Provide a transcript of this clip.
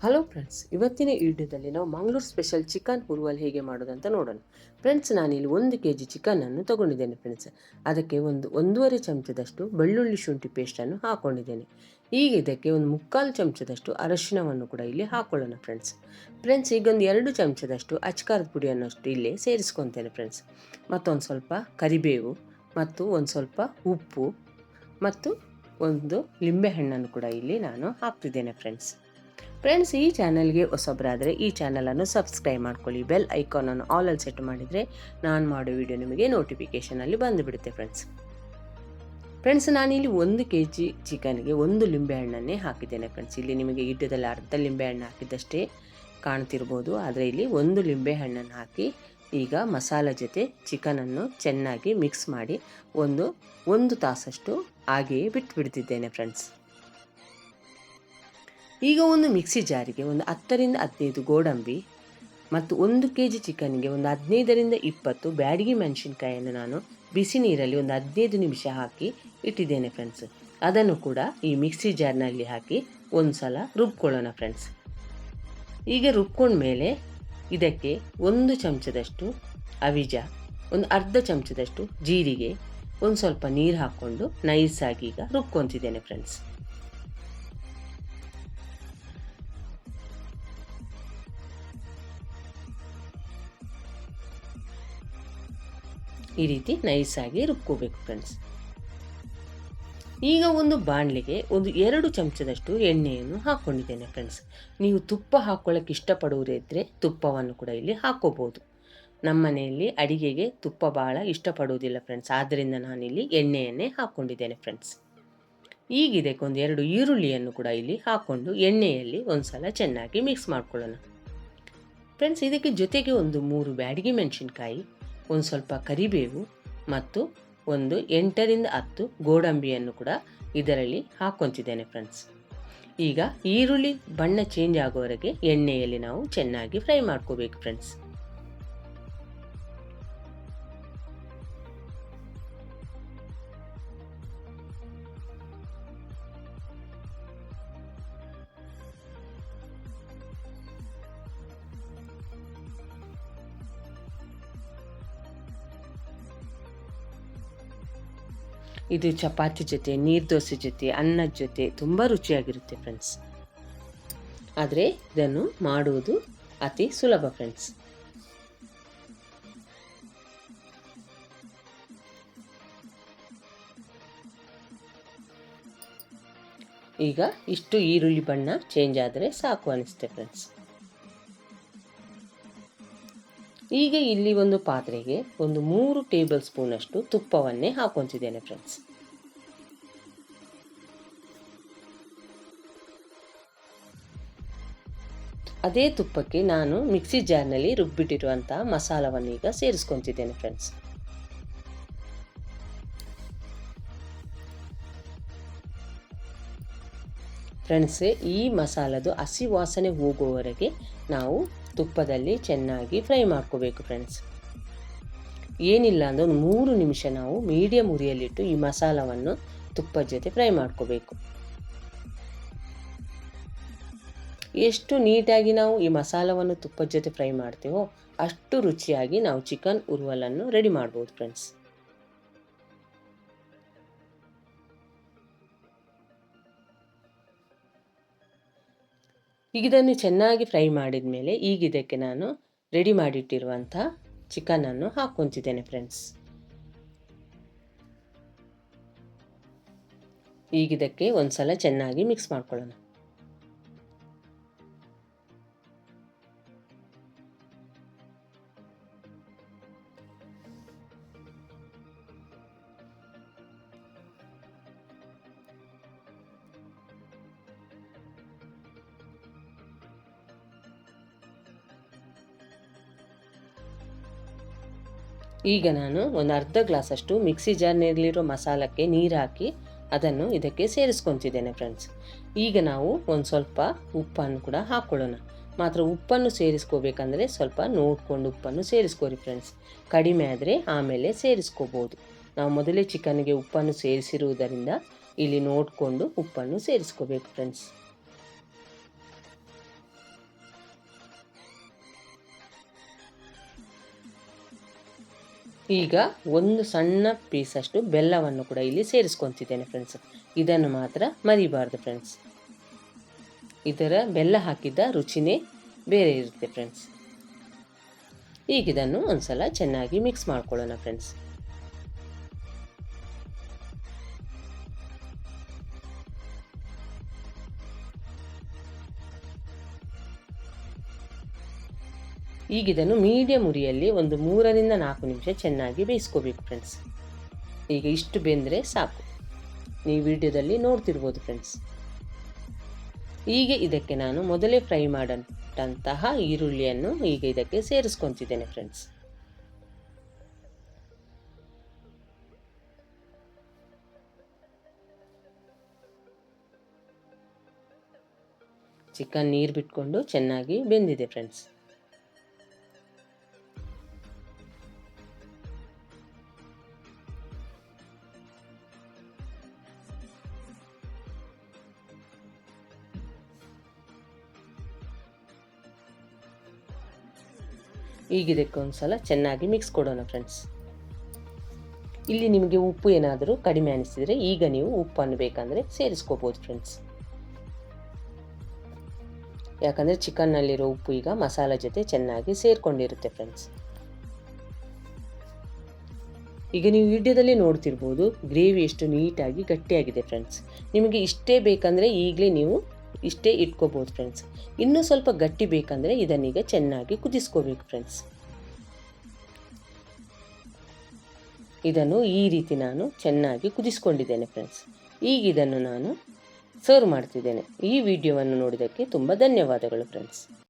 Hello friends, ಇವತ್ತಿನ ವಿಡಿಯೋದಲ್ಲಿ ನಾವು ಮಂಗಳೂರು ಸ್ಪೆಷಲ್ ಚಿಕನ್ ಹುರುವಲ್ ಹೇಗೆ ಮಾಡೋದಂತ ನೋಡೋಣ. ಫ್ರೆಂಡ್ಸ್, ನಾನಿಲ್ಲಿ 1 kg ಚಿಕನನ್ನು ತೊಗೊಂಡಿದ್ದೇನೆ ಫ್ರೆಂಡ್ಸ್. ಅದಕ್ಕೆ ಒಂದೂವರೆ ಚಮಚದಷ್ಟು ಬೆಳ್ಳುಳ್ಳಿ ಶುಂಠಿ ಪೇಸ್ಟನ್ನು ಹಾಕ್ಕೊಂಡಿದ್ದೇನೆ. ಈಗ ಇದಕ್ಕೆ 1/4 ಚಮಚದಷ್ಟು ಅರಶಿನವನ್ನು ಕೂಡ ಇಲ್ಲಿ ಹಾಕ್ಕೊಳ್ಳೋಣ ಫ್ರೆಂಡ್ಸ್ ಈಗ 2 ಚಮಚದಷ್ಟು ಅಚ್ಕಾರದ ಪುಡಿಯನ್ನಷ್ಟು ಇಲ್ಲೇ ಸೇರಿಸ್ಕೊತೇನೆ ಫ್ರೆಂಡ್ಸ್. ಮತ್ತೊಂದು ಸ್ವಲ್ಪ ಕರಿಬೇವು ಮತ್ತು ಒಂದು ಸ್ವಲ್ಪ ಉಪ್ಪು ಮತ್ತು ಒಂದು ಲಿಂಬೆಹಣ್ಣನ್ನು ಕೂಡ ಇಲ್ಲಿ ನಾನು ಹಾಕ್ತಿದ್ದೇನೆ ಫ್ರೆಂಡ್ಸ್ ಈ ಚಾನಲ್ಗೆ ಹೊಸಬರಾದರೆ ಈ ಚಾನಲನ್ನು ಸಬ್ಸ್ಕ್ರೈಬ್ ಮಾಡ್ಕೊಳ್ಳಿ. ಬೆಲ್ ಐಕಾನನ್ನು ಆಲಲ್ಲಿ ಸೆಟ್ ಮಾಡಿದರೆ ನಾನು ಮಾಡೋ ವಿಡಿಯೋ ನಿಮಗೆ ನೋಟಿಫಿಕೇಷನಲ್ಲಿ ಬಂದುಬಿಡುತ್ತೆ ಫ್ರೆಂಡ್ಸ್ ನಾನಿಲ್ಲಿ 1 kg ಚಿಕನ್ಗೆ 1 ಲಿಂಬೆಹಣ್ಣನ್ನೇ ಹಾಕಿದ್ದೇನೆ ಫ್ರೆಂಡ್ಸ್. ಇಲ್ಲಿ ನಿಮಗೆ ವಿಡಿಯೋದಲ್ಲಿ ಅರ್ಧ ಲಿಂಬೆಹಣ್ಣು ಹಾಕಿದ್ದಷ್ಟೇ ಕಾಣ್ತಿರ್ಬೋದು, ಆದರೆ ಇಲ್ಲಿ 1 ಲಿಂಬೆಹಣ್ಣನ್ನು ಹಾಕಿ ಈಗ ಮಸಾಲೆ ಜೊತೆ ಚಿಕನನ್ನು ಚೆನ್ನಾಗಿ ಮಿಕ್ಸ್ ಮಾಡಿ ಒಂದು ತಾಸಷ್ಟು ಹಾಗೆಯೇ ಬಿಟ್ಟಿದ್ದೇನೆ ಫ್ರೆಂಡ್ಸ್. ಈಗ ಒಂದು ಮಿಕ್ಸಿ ಜಾರಿಗೆ 10 ರಿಂದ 15 ಗೋಡಂಬಿ ಮತ್ತು 1 kg ಚಿಕನ್ಗೆ 15 ರಿಂದ 20 ಬ್ಯಾಡಗಿ ಮೆಣಸಿನಕಾಯಿಯನ್ನು ನಾನು ಬಿಸಿ ನೀರಲ್ಲಿ 15 ನಿಮಿಷ ಹಾಕಿ ಇಟ್ಟಿದ್ದೇನೆ ಫ್ರೆಂಡ್ಸ್. ಅದನ್ನು ಕೂಡ ಈ ಮಿಕ್ಸಿ ಜಾರ್ನಲ್ಲಿ ಹಾಕಿ ಒಂದು ಸಲ ರುಬ್ಕೊಳ್ಳೋಣ ಫ್ರೆಂಡ್ಸ್. ಈಗ ರುಬ್ಕೊಂಡ್ಮೇಲೆ ಇದಕ್ಕೆ 1 ಚಮಚದಷ್ಟು ಅವಿಜ, ಅರ್ಧ ಚಮಚದಷ್ಟು ಜೀರಿಗೆ, ಸ್ವಲ್ಪ ನೀರು ಹಾಕ್ಕೊಂಡು ನೈಸಾಗಿ ಈಗ ರುಬ್ಕೊತಿದ್ದೇನೆ ಫ್ರೆಂಡ್ಸ್. ಈ ರೀತಿ ನೈಸಾಗಿ ರುಬ್ಕೋಬೇಕು ಫ್ರೆಂಡ್ಸ್. ಈಗ ಒಂದು ಬಾಣಲೆಗೆ 2 ಚಮಚದಷ್ಟು ಎಣ್ಣೆಯನ್ನು ಹಾಕ್ಕೊಂಡಿದ್ದೇನೆ ಫ್ರೆಂಡ್ಸ್. ನೀವು ತುಪ್ಪ ಹಾಕ್ಕೊಳ್ಳೋಕೆ ಇಷ್ಟಪಡುವುದಿದ್ದರೆ ತುಪ್ಪವನ್ನು ಕೂಡ ಇಲ್ಲಿ ಹಾಕ್ಕೋಬೋದು. ನಮ್ಮ ಮನೆಯಲ್ಲಿ ಅಡಿಗೆಗೆ ತುಪ್ಪ ಭಾಳ ಇಷ್ಟಪಡುವುದಿಲ್ಲ ಫ್ರೆಂಡ್ಸ್, ಆದ್ದರಿಂದ ನಾನಿಲ್ಲಿ ಎಣ್ಣೆಯನ್ನೇ ಹಾಕ್ಕೊಂಡಿದ್ದೇನೆ ಫ್ರೆಂಡ್ಸ್. ಈಗ ಇದಕ್ಕೆ 2 ಈರುಳ್ಳಿಯನ್ನು ಕೂಡ ಇಲ್ಲಿ ಹಾಕ್ಕೊಂಡು ಎಣ್ಣೆಯಲ್ಲಿ ಸಲ ಚೆನ್ನಾಗಿ ಮಿಕ್ಸ್ ಮಾಡ್ಕೊಳ್ಳೋಣ ಫ್ರೆಂಡ್ಸ್. ಇದಕ್ಕೆ ಜೊತೆಗೆ 3 ಬ್ಯಾಡಗಿ ಮೆಣಸಿನಕಾಯಿ, ಸ್ವಲ್ಪ ಕರಿಬೇವು ಮತ್ತು 8 ರಿಂದ 10 ಗೋಡಂಬಿಯನ್ನು ಕೂಡ ಇದರಲ್ಲಿ ಹಾಕ್ಕೊತಿದ್ದೇನೆ ಫ್ರೆಂಡ್ಸ್. ಈಗ ಈರುಳ್ಳಿ ಬಣ್ಣ ಚೇಂಜ್ ಆಗೋವರೆಗೆ ಎಣ್ಣೆಯಲ್ಲಿ ನಾವು ಚೆನ್ನಾಗಿ ಫ್ರೈ ಮಾಡ್ಕೋಬೇಕು ಫ್ರೆಂಡ್ಸ್. ಇದು ಚಪಾತಿ ಜೊತೆ, ನೀರು ದೋಸೆ ಜೊತೆ, ಅನ್ನದ ಜೊತೆ ತುಂಬ ರುಚಿಯಾಗಿರುತ್ತೆ ಫ್ರೆಂಡ್ಸ್. ಆದರೆ ಇದನ್ನು ಮಾಡುವುದು ಅತಿ ಸುಲಭ ಫ್ರೆಂಡ್ಸ್. ಈಗ ಇಷ್ಟು ಈರುಳ್ಳಿ ಬಣ್ಣ ಚೇಂಜ್ ಆದರೆ ಸಾಕು ಅನಿಸುತ್ತೆ ಫ್ರೆಂಡ್ಸ್. ಈಗ ಇಲ್ಲಿ ಒಂದು ಪಾತ್ರೆಗೆ 3 ಟೇಬಲ್ ಸ್ಪೂನ್ ಅಷ್ಟು ತುಪ್ಪವನ್ನೇ ಹಾಕೊತಿದ್ದೇನೆ ಫ್ರೆಂಡ್ಸ್. ಅದೇ ತುಪ್ಪಕ್ಕೆ ನಾನು ಮಿಕ್ಸಿ ಜಾರ್ನಲ್ಲಿ ರುಬ್ಬಿಟ್ಟಿರುವಂತಹ ಮಸಾಲವನ್ನು ಈಗ ಸೇರಿಸ್ಕೊತಿದ್ದೇನೆ ಫ್ರೆಂಡ್ಸ್. ಈ ಮಸಾಲದು ಹಸಿ ವಾಸನೆ ಹೋಗುವವರೆಗೆ ನಾವು ತುಪ್ಪದಲ್ಲಿ ಚೆನ್ನಾಗಿ ಫ್ರೈ ಮಾಡ್ಕೋಬೇಕು ಫ್ರೆಂಡ್ಸ್. ಏನಿಲ್ಲ ಅಂದರೆ 3 ನಿಮಿಷ ನಾವು ಮೀಡಿಯಂ ಉರಿಯಲ್ಲಿಟ್ಟು ಈ ಮಸಾಲವನ್ನು ತುಪ್ಪದ ಜೊತೆ ಫ್ರೈ ಮಾಡ್ಕೋಬೇಕು. ಎಷ್ಟು ನೀಟಾಗಿ ನಾವು ಈ ಮಸಾಲವನ್ನು ತುಪ್ಪದ ಜೊತೆ ಫ್ರೈ ಮಾಡ್ತೀವೋ ಅಷ್ಟು ರುಚಿಯಾಗಿ ನಾವು ಚಿಕನ್ ಉರುವಲನ್ನು ರೆಡಿ ಮಾಡ್ಬೋದು ಫ್ರೆಂಡ್ಸ್. ಈಗ ಇದನ್ನು ಚೆನ್ನಾಗಿ ಫ್ರೈ ಮಾಡಿದ ಮೇಲೆ ಈಗ ಇದಕ್ಕೆ ನಾನು ರೆಡಿ ಮಾಡಿಟ್ಟಿರುವಂಥ ಚಿಕನನ್ನು ಹಾಕ್ಕೊತಿದ್ದೇನೆ ಫ್ರೆಂಡ್ಸ್. ಈಗ ಇದಕ್ಕೆ ಸಲ ಚೆನ್ನಾಗಿ ಮಿಕ್ಸ್ ಮಾಡ್ಕೊಳ್ಳೋಣ. ಈಗ ನಾನು ಅರ್ಧ ಗ್ಲಾಸಷ್ಟು ಮಿಕ್ಸಿ ಜಾರ್ನಲ್ಲಿರೋ ಮಸಾಲಕ್ಕೆ ನೀರು ಹಾಕಿ ಅದನ್ನು ಇದಕ್ಕೆ ಸೇರಿಸ್ಕೊತಿದ್ದೇನೆ ಫ್ರೆಂಡ್ಸ್. ಈಗ ನಾವು ಸ್ವಲ್ಪ ಉಪ್ಪನ್ನು ಕೂಡ ಹಾಕ್ಕೊಳ್ಳೋಣ. ಮಾತ್ರ ಉಪ್ಪನ್ನು ಸೇರಿಸ್ಕೋಬೇಕಂದ್ರೆ ಸ್ವಲ್ಪ ನೋಡಿಕೊಂಡು ಉಪ್ಪನ್ನು ಸೇರಿಸ್ಕೋರಿ ಫ್ರೆಂಡ್ಸ್. ಕಡಿಮೆ ಆದರೆ ಆಮೇಲೆ ಸೇರಿಸ್ಕೋಬೋದು. ನಾವು ಮೊದಲೇ ಚಿಕನ್ಗೆ ಉಪ್ಪನ್ನು ಸೇರಿಸಿರುವುದರಿಂದ ಇಲ್ಲಿ ನೋಡಿಕೊಂಡು ಉಪ್ಪನ್ನು ಸೇರಿಸ್ಕೋಬೇಕು ಫ್ರೆಂಡ್ಸ್. ಈಗ ಒಂದು ಸಣ್ಣ ಪೀಸಷ್ಟು ಬೆಲ್ಲವನ್ನು ಕೂಡ ಇಲ್ಲಿ ಸೇರಿಸ್ಕೊತಿದ್ದೇನೆ ಫ್ರೆಂಡ್ಸ್. ಇದನ್ನು ಮಾತ್ರ ಮರಿಬಾರ್ದು ಫ್ರೆಂಡ್ಸ್. ಇದರ ಬೆಲ್ಲ ಹಾಕಿದ ರುಚಿನೇ ಬೇರೆ ಇರುತ್ತೆ ಫ್ರೆಂಡ್ಸ್. ಈಗ ಇದನ್ನು ಒಂದ್ಸಲ ಚೆನ್ನಾಗಿ ಮಿಕ್ಸ್ ಮಾಡ್ಕೊಳ್ಳೋಣ ಫ್ರೆಂಡ್ಸ್. ಈಗ ಇದನ್ನು ಮೀಡಿಯಂ ಉರಿಯಲ್ಲಿ ಒಂದು 3ರಿಂದ 4 ನಿಮಿಷ ಚೆನ್ನಾಗಿ ಬೇಯಿಸ್ಕೋಬೇಕು ಫ್ರೆಂಡ್ಸ್. ಈಗ ಇಷ್ಟು ಬೆಂದರೆ ಸಾಕು. ನೀವು ವಿಡಿಯೋದಲ್ಲಿ ನೋಡ್ತಿರ್ಬೋದು ಫ್ರೆಂಡ್ಸ್. ಈಗ ಇದಕ್ಕೆ ನಾನು ಮೊದಲೇ ಫ್ರೈ ಮಾಡಂತಹ ಈರುಳ್ಳಿಯನ್ನು ಈಗ ಇದಕ್ಕೆ ಸೇರಿಸ್ಕೊತಿದ್ದೇನೆ ಫ್ರೆಂಡ್ಸ್. ಚಿಕನ್ ನೀರು ಬಿಟ್ಕೊಂಡು ಚೆನ್ನಾಗಿ ಬೆಂದಿದೆ ಫ್ರೆಂಡ್ಸ್. ಈಗ ಇದಕ್ಕೆ ಒಂದ್ಸಲ ಚೆನ್ನಾಗಿ ಮಿಕ್ಸ್ ಕೊಡೋಣ ಫ್ರೆಂಡ್ಸ್. ಇಲ್ಲಿ ನಿಮಗೆ ಉಪ್ಪು ಏನಾದರೂ ಕಡಿಮೆ ಅನಿಸಿದರೆ ಈಗ ನೀವು ಉಪ್ಪನ್ನು ಬೇಕಂದರೆ ಸೇರಿಸ್ಕೋಬೋದು ಫ್ರೆಂಡ್ಸ್. ಯಾಕಂದರೆ ಚಿಕನ್ನಲ್ಲಿರೋ ಉಪ್ಪು ಈಗ ಮಸಾಲ ಜೊತೆ ಚೆನ್ನಾಗಿ ಸೇರಿಕೊಂಡಿರುತ್ತೆ ಫ್ರೆಂಡ್ಸ್. ಈಗ ನೀವು ವಿಡಿಯೋದಲ್ಲಿ ನೋಡ್ತಿರ್ಬೋದು ಗ್ರೇವಿ ಎಷ್ಟು ನೀಟಾಗಿ ಗಟ್ಟಿಯಾಗಿದೆ ಫ್ರೆಂಡ್ಸ್. ನಿಮಗೆ ಇಷ್ಟೇ ಬೇಕಂದರೆ ಈಗಲೇ ನೀವು ಇಷ್ಟೇ ಇಟ್ಕೋಬೋದು ಫ್ರೆಂಡ್ಸ್. ಇನ್ನೂ ಸ್ವಲ್ಪ ಗಟ್ಟಿ ಬೇಕಂದರೆ ಇದನ್ನೀಗ ಚೆನ್ನಾಗಿ ಕುದಿಸ್ಕೋಬೇಕು ಫ್ರೆಂಡ್ಸ್. ಇದನ್ನು ಈ ರೀತಿ ನಾನು ಚೆನ್ನಾಗಿ ಕುದಿಸ್ಕೊಂಡಿದ್ದೇನೆ ಫ್ರೆಂಡ್ಸ್. ಈಗ ಇದನ್ನು ನಾನು ಸರ್ವ್ ಮಾಡ್ತಿದ್ದೇನೆ. ಈ ವಿಡಿಯೋವನ್ನು ನೋಡಿದ್ದಕ್ಕೆ ತುಂಬ ಧನ್ಯವಾದಗಳು ಫ್ರೆಂಡ್ಸ್.